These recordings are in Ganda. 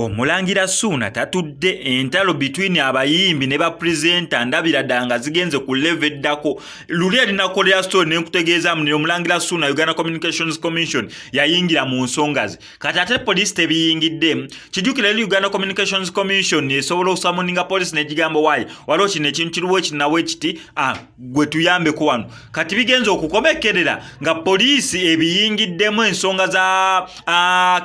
Omulangira Ssuuna tatudde entalo between abayimbi ne bapresenta ndabira ddala nga zigenze ku level eddako. Luli erinakolera story ne nkutegeeza mu Omulangira Ssuuna Uganda Communications Commission yayingira mu nsonga ze. Kati ate police tebiyingidde. Kijjukira eri Uganda Communications Commission esobola okusamuninga police n'egigamba waayi waliwo kino ekintu kiriwo ekinawo ekiti gwe tuyambeko wano. Kati bigenze okukomekerera nga police ebiyingiddemu ensonga za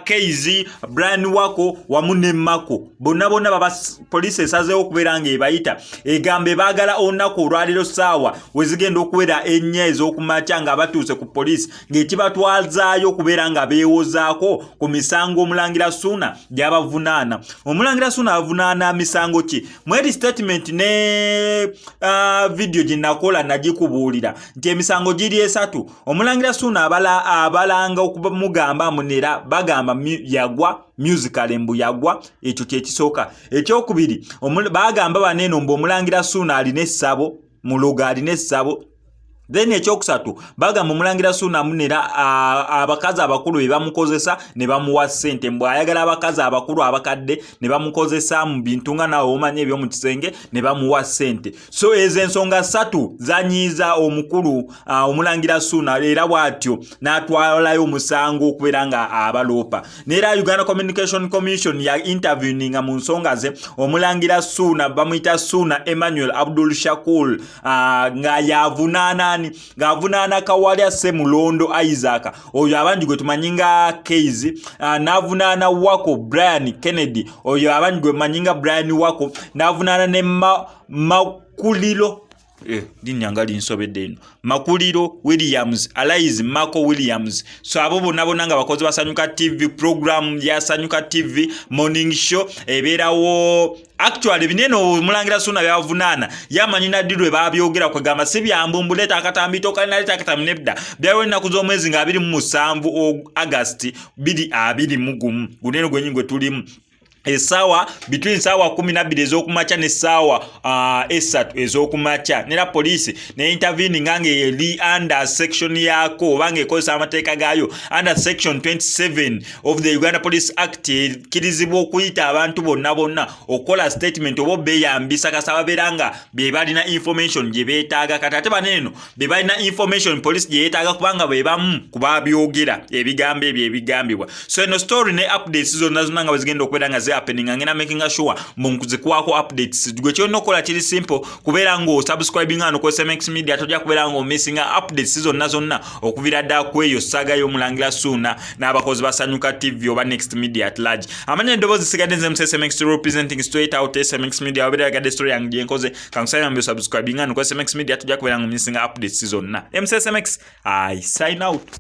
Keizi, Brian Wako wamu ne Mako. Bonna baba police esazeewo okubeera nga ebayita egambe baagala olunaku olwaliro ssaawa wezigenda okubeera ennya ez'okumakya nga batuuse ku police ng'ekibatwazaayo okubeera nga beewozaako ku misango Omulangira Ssuuna gy'abavunaana. Omulangira Ssuuna avunaana misango ki? Mweri statement ne video gye nakola nagikubuulira nti emisango giri esatu. Omulangira Ssuuna abalanga okumugamba munera bagamba yagwa musical embu yagwa, ekyo kyekisooka. Ekyokubiri bagamba baneeno mbu Omulangira Ssuuna alina essabo, muloga alina essabo. Then ekyokusatu bagamba Omulangira Ssuuna munera abakazi abakulu be bamukozesa ne bamuwa ssente, mbu ayagala abakazi abakulu abakadde ne bamukozesa mu bintu nga nawe omanye eby'omu kisenge ne bamuwa ssente. So ezo ensonga ssatu zanyiiza omukulu Omulangira Ssuuna era bw'atyo n'atwalayo omusango okubeera nga abaloopa. Neera Uganda Communication Commission ya interviewinga mu nsonga ze Omulangira Ssuuna bamuyita Ssuuna Emmanuel Abdul Shakur nga yavunaana ng'avunaana Kawalya Ssemulondo Isaac oyo abangi gwe tumanyinga Keizi, n'avunaana Wako Brian Kennedy oyo abangi gwe manyinga Brian Wako, n'avunaana ne Makuliro linnyanga linsobedde eno Makuliro Williams, Alize Mako Williams. So abo bonna nga bakozi ba Sanyuka TV program ya Sanyuka TV morning show ebeerawo. Actually bineno Omulangira Ssuuna byavunaana yamanyina ddirwe babyogera kwegamba si byambumbuleta akatambi tokalina akatamnebda byawe ennaku z'omwezi nga 27 August 2021 guneno gwenyingwe tulimu esawa between sawa 12 ez'okumakya ne sawa 3 ez'okumakya. Nera police ne intervene ngange eri under section yako bange ekozesa amateeka gaayo under section 27 of the Uganda Police Act kirizibwa okuyita abantu bonna okola statement oba beyambisa kasaba beranga be balina information gye beetaaga. Kati ate baneeno be balina information police gye yeetaaga kubanga be bamu kubabyogera ebigambo ebyo ebigambibwa. So eno story ne updates zonna nga wezigenda okubeera nga happening ngena making sure mbunkuzikwako updates gwe kyonna okola kiri simple kubeera ngo subscribing ano ku SMX Media tojja kubeera ngo missing updates zonna okuvira dda ku eyo saga y'Omulangira Ssuuna n'abakozi ba Sanyuka TV oba Next Media at large. Amanya endobozi sigadde nze mu SMX representing straight out SMX Media obeera gadde story yange gye nkoze kankusaba mbyo subscribing ano ku SMX Media tojja kubeera ngo missing updates zonna. SMX I sign out.